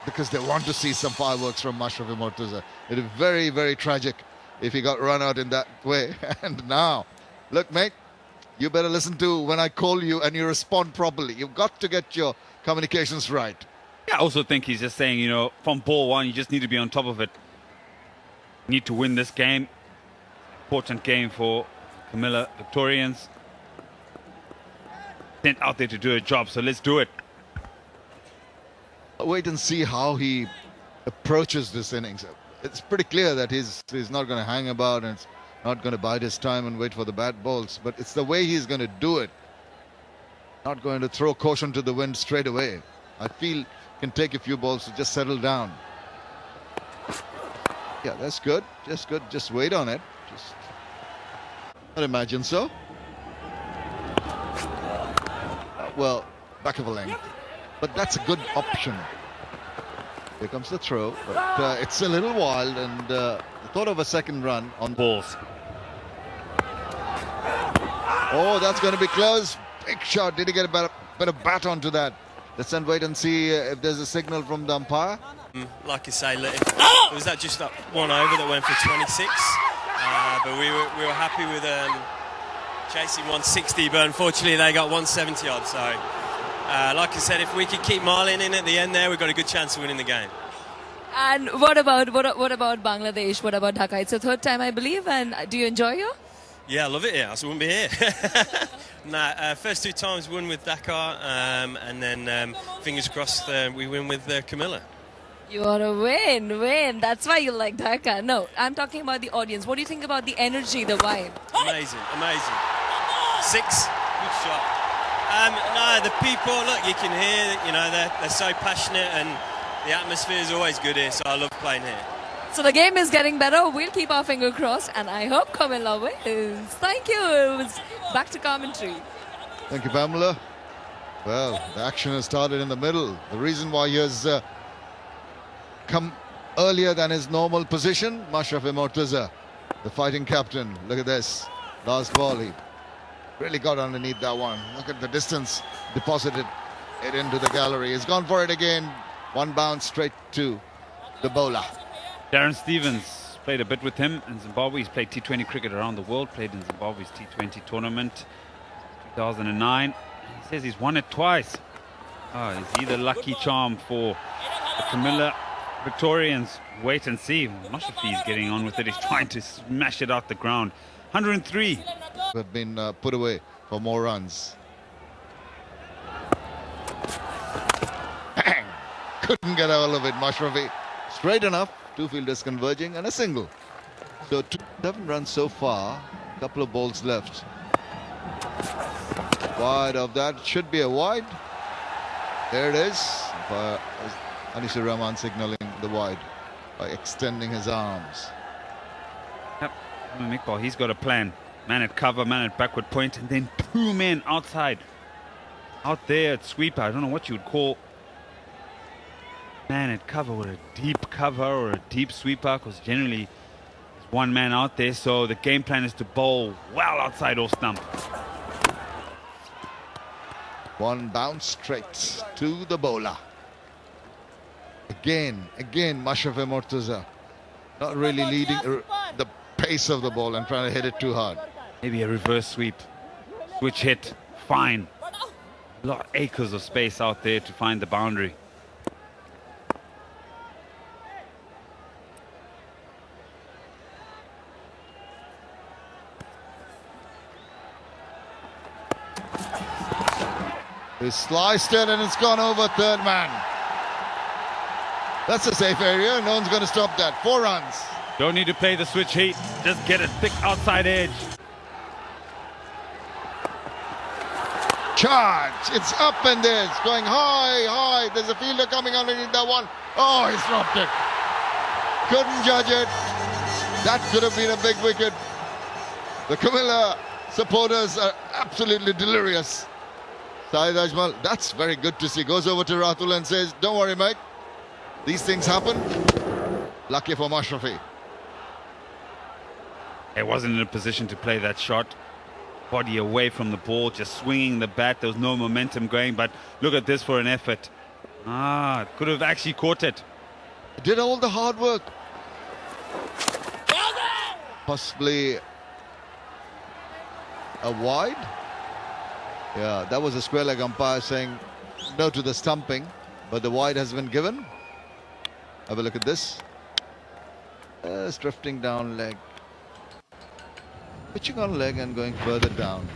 because they want to see some fireworks from Mashrafe Mortaza. It is very, very tragic if he got run out in that way. And now, look, mate, you better listen to when I call you and you respond properly. You've got to get your communications right. Yeah, I also think he's just saying, you know, from ball one, you just need to be on top of it. You need to win this game. Important game for Comilla Victorians. Sent out there to do a job, so let's do it. Wait and see how he approaches this innings. It's pretty clear that he's not going to hang about and not going to bide his time and wait for the bad balls. But it's the way he's going to do it. Not going to throw caution to the wind straight away. I feel can take a few balls to just settle down. Yeah, that's good. Just good. Just wait on it. Just I'd imagine so. Well, back of a length. But that's a good option. Here comes the throw. But it's a little wild, and the thought of a second run on Balls. Oh, that's going to be close. Big shot. Did he get a bit of bat onto that? Let's then wait and see if there's a signal from the umpire. Like I say, it was that just that one over that went for 26. But we were happy with chasing 160, but unfortunately they got 170 odd. So, like I said, if we could keep Marlin in at the end there, we've got a good chance of winning the game. And what about Bangladesh? What about Dhaka? It's the third time, I believe. And do you enjoy here? Yeah, I love it here. I wouldn't be here. First two times won with Dakar, and then fingers crossed we win with Comilla. You are a win. That's why you like Dhaka. No, I'm talking about the audience. What do you think about the energy, the vibe? Amazing. 6, good shot. No, the people, look, you can hear, you know, they're so passionate, and the atmosphere is always good here, so I love playing here. So the game is getting better. We'll keep our finger crossed, and I hope Comilla wins. Thank you. Back to commentary. Thank you, Pamela. Well, the action has started in the middle. The reason why he has come earlier than his normal position, Mashrafe Mortaza, the fighting captain. Look at this. Last ball, he really got underneath that one. Look at the distance, deposited it into the gallery. He's gone for it again. One bounce straight to the bowler. Darren Stevens played a bit with him in Zimbabwe. He's played T20 cricket around the world, played in Zimbabwe's T20 tournament 2009. He says he's won it twice. Is he the lucky charm for the Comilla Victorians? Wait and see. Mashrafe is getting on with it. He's trying to smash it out the ground. 103. Have been put away for more runs. Bang! Couldn't get all of it, Mashrafe. Straight enough. Two fielders converging and a single. So 7 runs so far. A couple of balls left. Wide of that. Should be a wide. There it is. Anishur Rahman signaling the wide by extending his arms. Yep. Mikbal, he's got a plan. Man at cover, man at backward point, and then 2 men outside. Out there at sweeper. I don't know what you would call man at cover, or a deep cover or a deep sweeper, because generally there's 1 man out there, so the game plan is to bowl well outside off stump. One bounce straight to the bowler. Again Mashrafe Mortaza not really leading the pace of the ball and trying to hit it too hard. Maybe a reverse sweep, switch hit, fine. A lot of acres of space out there to find the boundary. It's sliced in and it's gone over third man. That's a safe area. No one's going to stop that. 4 runs. Don't need to play the switch heat. Just get a thick outside edge. Charge. It's up and there. It's going high. There's a fielder coming underneath that one. Oh, he's dropped it. Couldn't judge it. That could have been a big wicket. The Comilla supporters are absolutely delirious. Syed Ajmal, that's very good to see. Goes over to Ratul and says, don't worry, mate. These things happen. Lucky for Mashrafe. He wasn't in a position to play that shot. Body away from the ball, just swinging the bat. There was no momentum going, but look at this for an effort. Ah, could have actually caught it. Did all the hard work. Possibly a wide. Yeah, that was a square leg umpire saying no to the stumping, but the wide has been given. Have a look at this. It's drifting down leg. Pitching on leg and going further down.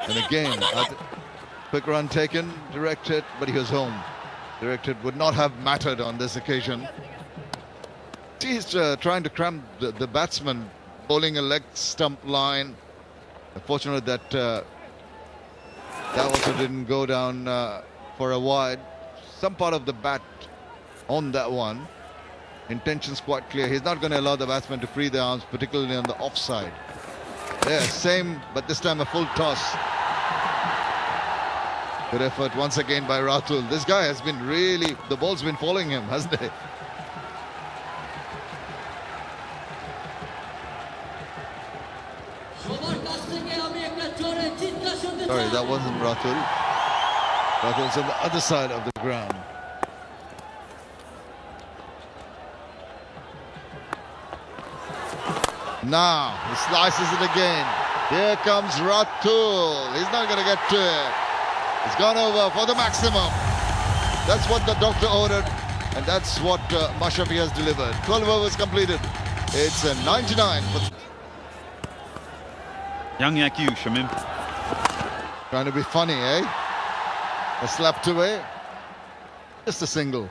And again, quick run taken, directed, but he was home. Directed would not have mattered on this occasion. He's trying to cram the batsman, bowling a leg stump line. Fortunate that that also didn't go down for a wide. Some part of the bat on that one. Intention's quite clear. He's not going to allow the batsman to free the arms, particularly on the offside. Yeah, same, but this time a full toss. Good effort once again by Ratul. This guy has been really, the ball's been following him, hasn't it? Sorry, that wasn't Ratul. Ratul's on the other side of the ground. Now, he slices it again. Here comes Ratul. He's not going to get to it. He's gone over for the maximum. That's what the doctor ordered, and that's what Mashrafe has delivered. 12 overs completed. It's a 99. Young like you, Shamim. Trying to be funny, eh? A slapped away. Just a single.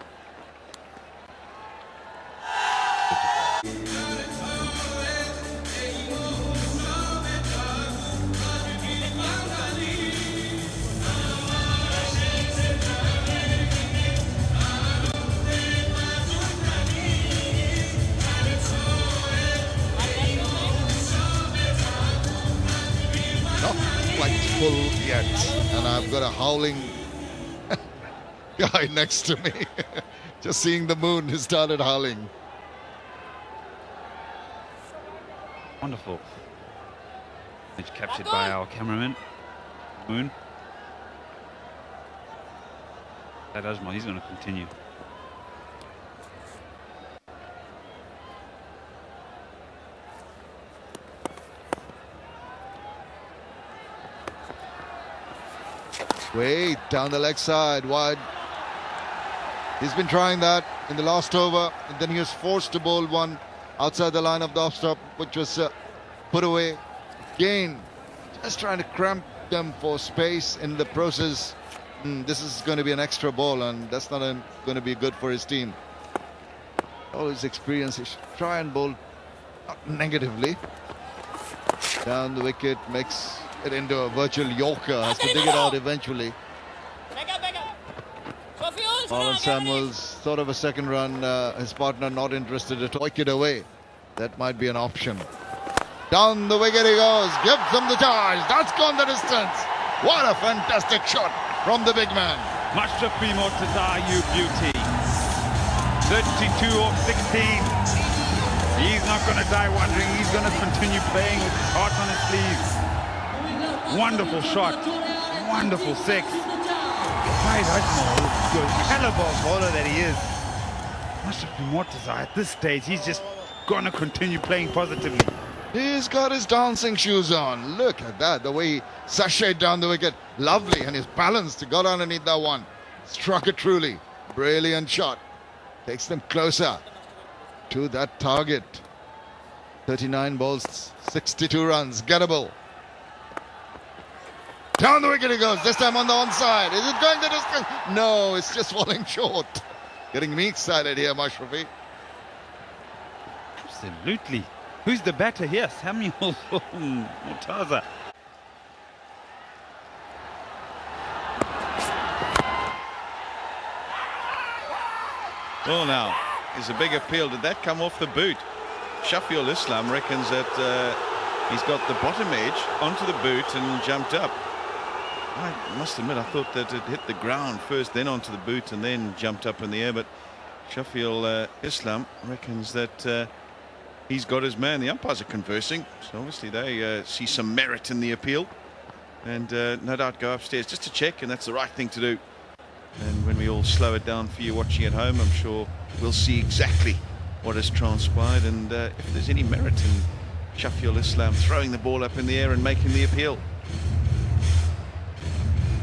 Yet, and I've got a howling guy next to me. Just seeing the moon, he started howling. Wonderful. It's captured by our cameraman, Moon. That Ajmal, he's going to continue. Wait, down the leg side, wide. He's been trying that in the last over, and then he was forced to bowl one outside the line of the off-stop, which was put away. Again, just trying to cramp them for space in the process. This is going to be an extra ball, and that's not going to be good for his team. All his experience, he should try and bowl not negatively. Down the wicket, makes it into a virtual Yorker, has to dig it out eventually. Alan Samuels, sort of a second run, his partner not interested at all. Wicket away, that might be an option. Down the wicket he goes, gives him the charge, that's gone the distance. What a fantastic shot from the big man. Mashrafe bin Mortaza, you beauty. 32 of 16. He's not going to die wondering, he's going to continue playing with his heart on his sleeve. Wonderful shot, wonderful six. Right, the caliber of bowler that he is. Mashrafe bin Mortaza at this stage, he's just going to continue playing positively. He's got his dancing shoes on. Look at that, the way he sashayed down the wicket. Lovely, and he's balanced. He got underneath that one. Struck it truly. Brilliant shot. Takes them closer to that target. 39 balls, 62 runs. Gettable. Down the wicket he goes, this time on the onside. Is it going the distance? No, it's just falling short. Getting me excited here, Mashrafe. Absolutely. Who's the batter here? Samuel Mortaza. Well, now, is a big appeal. Did that come off the boot? Shafiul Islam reckons that he's got the bottom edge onto the boot and jumped up. I must admit, I thought that it hit the ground first, then onto the boot, and then jumped up in the air. But Shafiul Islam reckons that he's got his man. The umpires are conversing, so obviously they see some merit in the appeal, and no doubt go upstairs just to check, and that's the right thing to do. And when we all slow it down for you watching at home, I'm sure we'll see exactly what has transpired, and if there's any merit in Shafiul Islam throwing the ball up in the air and making the appeal.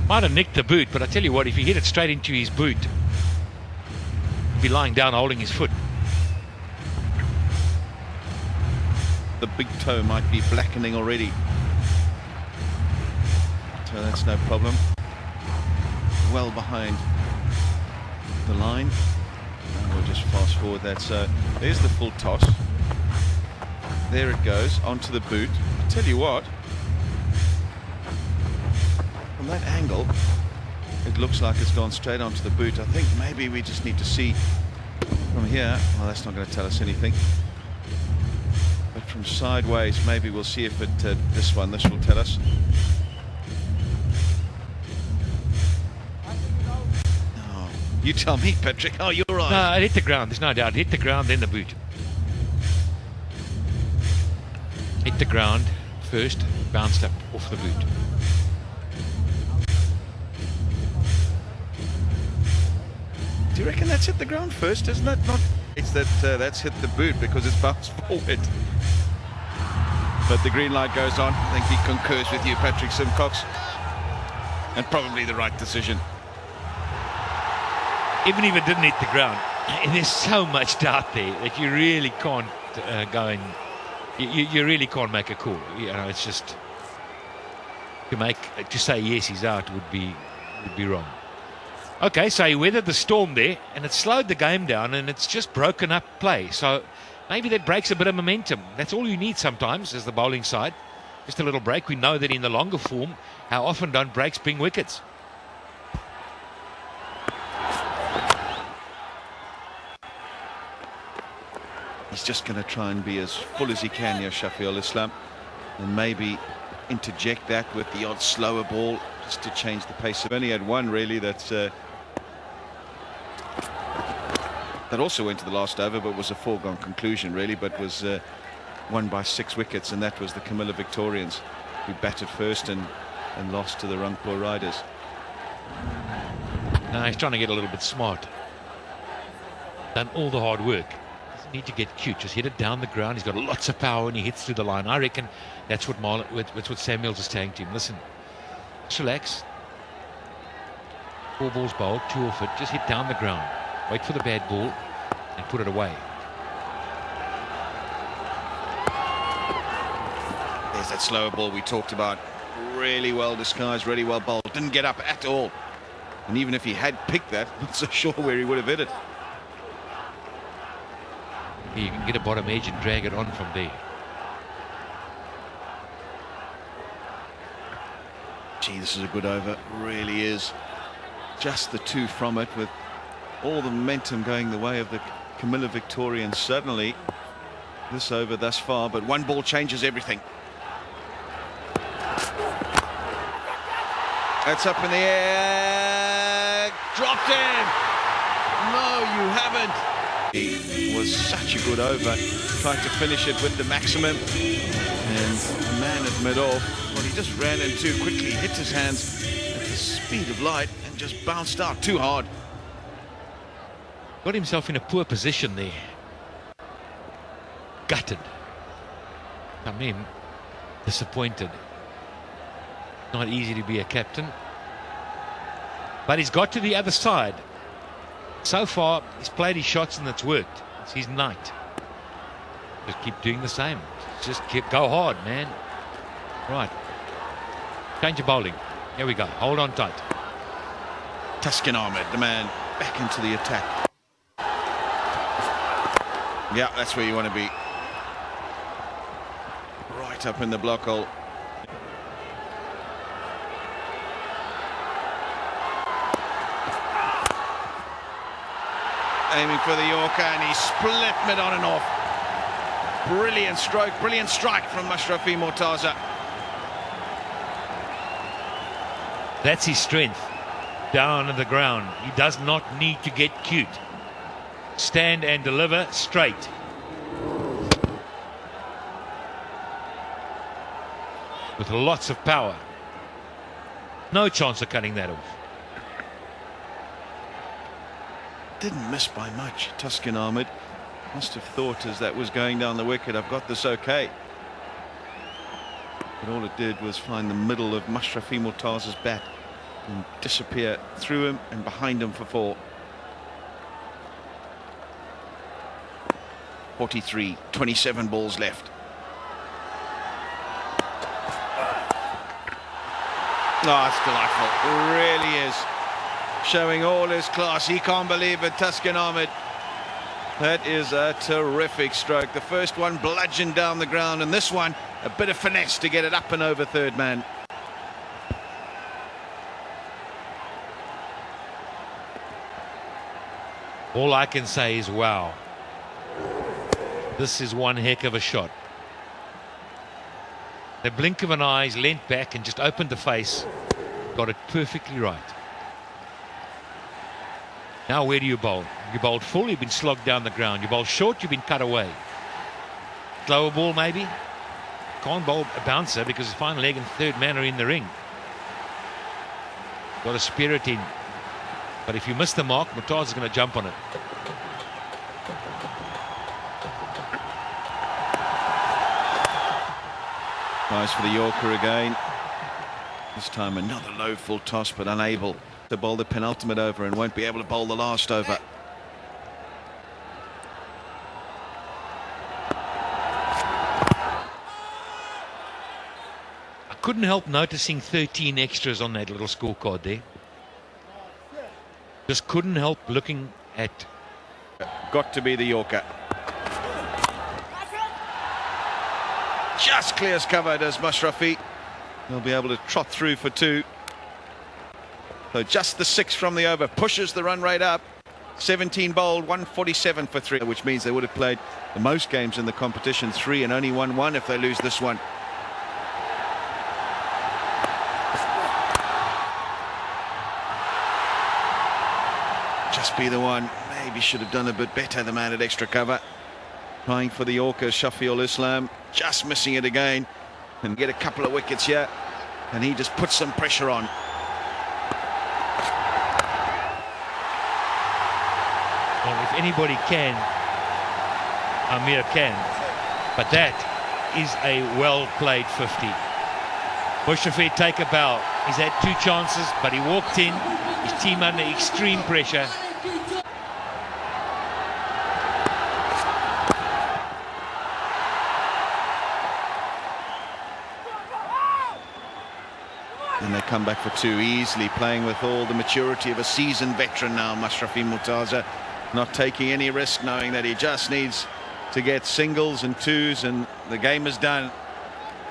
Might have nicked the boot, but I tell you what, if he hit it straight into his boot, he'd be lying down holding his foot. The big toe might be blackening already, so that's no problem. Well behind the line, and we'll just fast forward that. So there's the full toss. There it goes onto the boot. I tell you what, from that angle it looks like it's gone straight onto the boot. I think maybe we just need to see from here. Well, that's not going to tell us anything, but from sideways maybe we'll see if it this will tell us. You tell me, Patrick. Oh, you're right. No, it hit the ground. There's no doubt. It hit the ground, then the boot. Hit the ground first, bounced up off the boot. Do you reckon that's hit the ground first? Isn't that not? It's that that's hit the boot because it's bounced forward. But the green light goes on. I think he concurs with you, Patrick Simcox, and probably the right decision. Even if it didn't hit the ground, and there's so much doubt there that you really can't go and you really can't make a call. You know, it's just to say yes, he's out would be wrong. Okay, so he weathered the storm there, and it slowed the game down, and it's just broken up play. So maybe that breaks a bit of momentum. That's all you need sometimes as the bowling side. Just a little break. We know that in the longer form, how often don't breaks bring wickets? He's just going to try and be as full as he can here, Shafiul Islam, and maybe interject that with the odd slower ball just to change the pace. I've only had one really that also went to the last over, but was a foregone conclusion really, but was won by 6 wickets, and that was the Comilla Victorians, who batted first and lost to the Rangpur Riders. No, he's trying to get a little bit smart. Done all the hard work. Need to get cute, just hit it down the ground. He's got lots of power when he hits through the line. I reckon that's what Samuels is saying to him. Listen, just relax. 4 balls bowled, 2 off it. Just hit down the ground. Wait for the bad ball and put it away. There's that slower ball we talked about. Really well disguised, really well bowled. Didn't get up at all. And even if he had picked that, I'm not so sure where he would have hit it. You can get a bottom edge and drag it on from there. Gee, this is a good over, really is. Just the 2 from it, with all the momentum going the way of the Comilla Victorians. Suddenly, this over thus far, but 1 ball changes everything. That's up in the air, dropped in. No, you haven't. It was such a good over. Tried to finish it with the maximum, and the man at mid-off, well, he just ran in too quickly, hit his hands at the speed of light, and just bounced out too hard. Got himself in a poor position there. Gutted. Tamim, disappointed. Not easy to be a captain, but he's got to the other side. So far, he's played his shots and it's worked. It's his night. Just keep doing the same. Just go hard, man. Right. Change your bowling. Here we go. Hold on tight. Tuskin Ahmed, the man, back into the attack. Yeah, that's where you want to be. Right up in the block hole. Aiming for the Yorker, and he split mid on and off. Brilliant stroke, brilliant strike from Mashrafe Mortaza. That's his strength. Down on the ground. He does not need to get cute. Stand and deliver straight. with lots of power. No chance of cutting that off. Didn't miss by much. Tuscan Ahmed must have thought as that was going down the wicket, I've got this okay. But all it did was find the middle of Mashrafe Mortaza's bat and disappear through him and behind him for 4. 43, 27 balls left. Oh, it's delightful. It really is. Showing all his class. He can't believe it, Tuscan Ahmed. That is a terrific stroke. The first one bludgeoned down the ground, and this one a bit of finesse to get it up and over third man. All I can say is wow. This is one heck of a shot. The blink of an eye, he's leant back and just opened the face. Got it perfectly right. Now where do you bowl? You bowled full, you've been slogged down the ground. You bowled short, you've been cut away. Slower ball maybe. Can't bowl a bouncer because his final leg and third man are in the ring. Got a spirit in. But if you miss the mark, Mortaza's going to jump on it. Nice for the Yorker again. This time another low full toss, but unable to bowl the penultimate over and won't be able to bowl the last over. I couldn't help noticing 13 extras on that little scorecard there. Just couldn't help looking at. Got to be the Yorker. Just clears cover, does Mashrafe. He'll be able to trot through for 2. So just the 6 from the over pushes the run rate up. 17 bowled, 147 for 3, which means they would have played the most games in the competition, 3, and only won 1 if they lose this one. Just be the one. Maybe should have done a bit better, the man at extra cover. Trying for the Yorker, Shafiul Islam, just missing it again, and get a couple of wickets here, and he just puts some pressure on. Well, if anybody can, Amir can, but that is a well-played 50. Mashrafe take a bow. He's had 2 chances, but he walked in, his team under extreme pressure. And they come back for 2 easily, playing with all the maturity of a seasoned veteran now, Mashrafe Mortaza, not taking any risk, knowing that he just needs to get singles and 2s, and the game is done.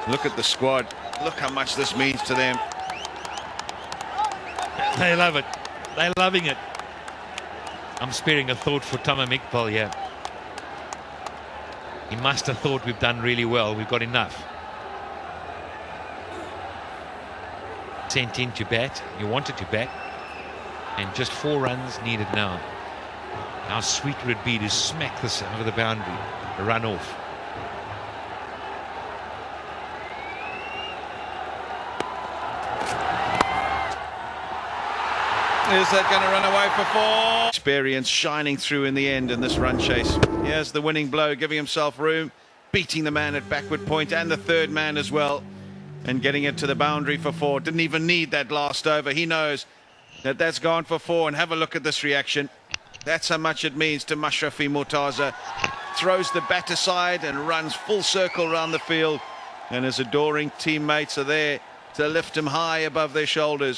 Look at the squad. Look how much this means to them. They love it. They're loving it. I'm sparing a thought for Tamim Iqbal here. He must have thought we've done really well. We've got enough. Sent in to bat. You wanted to bat. And just 4 runs needed now. How sweet would it be to smack this over the boundary, a run off. Is that going to run away for 4? Experience shining through in the end in this run chase. Here's the winning blow, giving himself room, beating the man at backward point and the third man as well, and getting it to the boundary for 4. Didn't even need that last over. He knows that that's gone for 4, and have a look at this reaction. That's how much it means to Mashrafe Mortaza. Throws the bat aside and runs full circle around the field, and his adoring teammates are there to lift him high above their shoulders.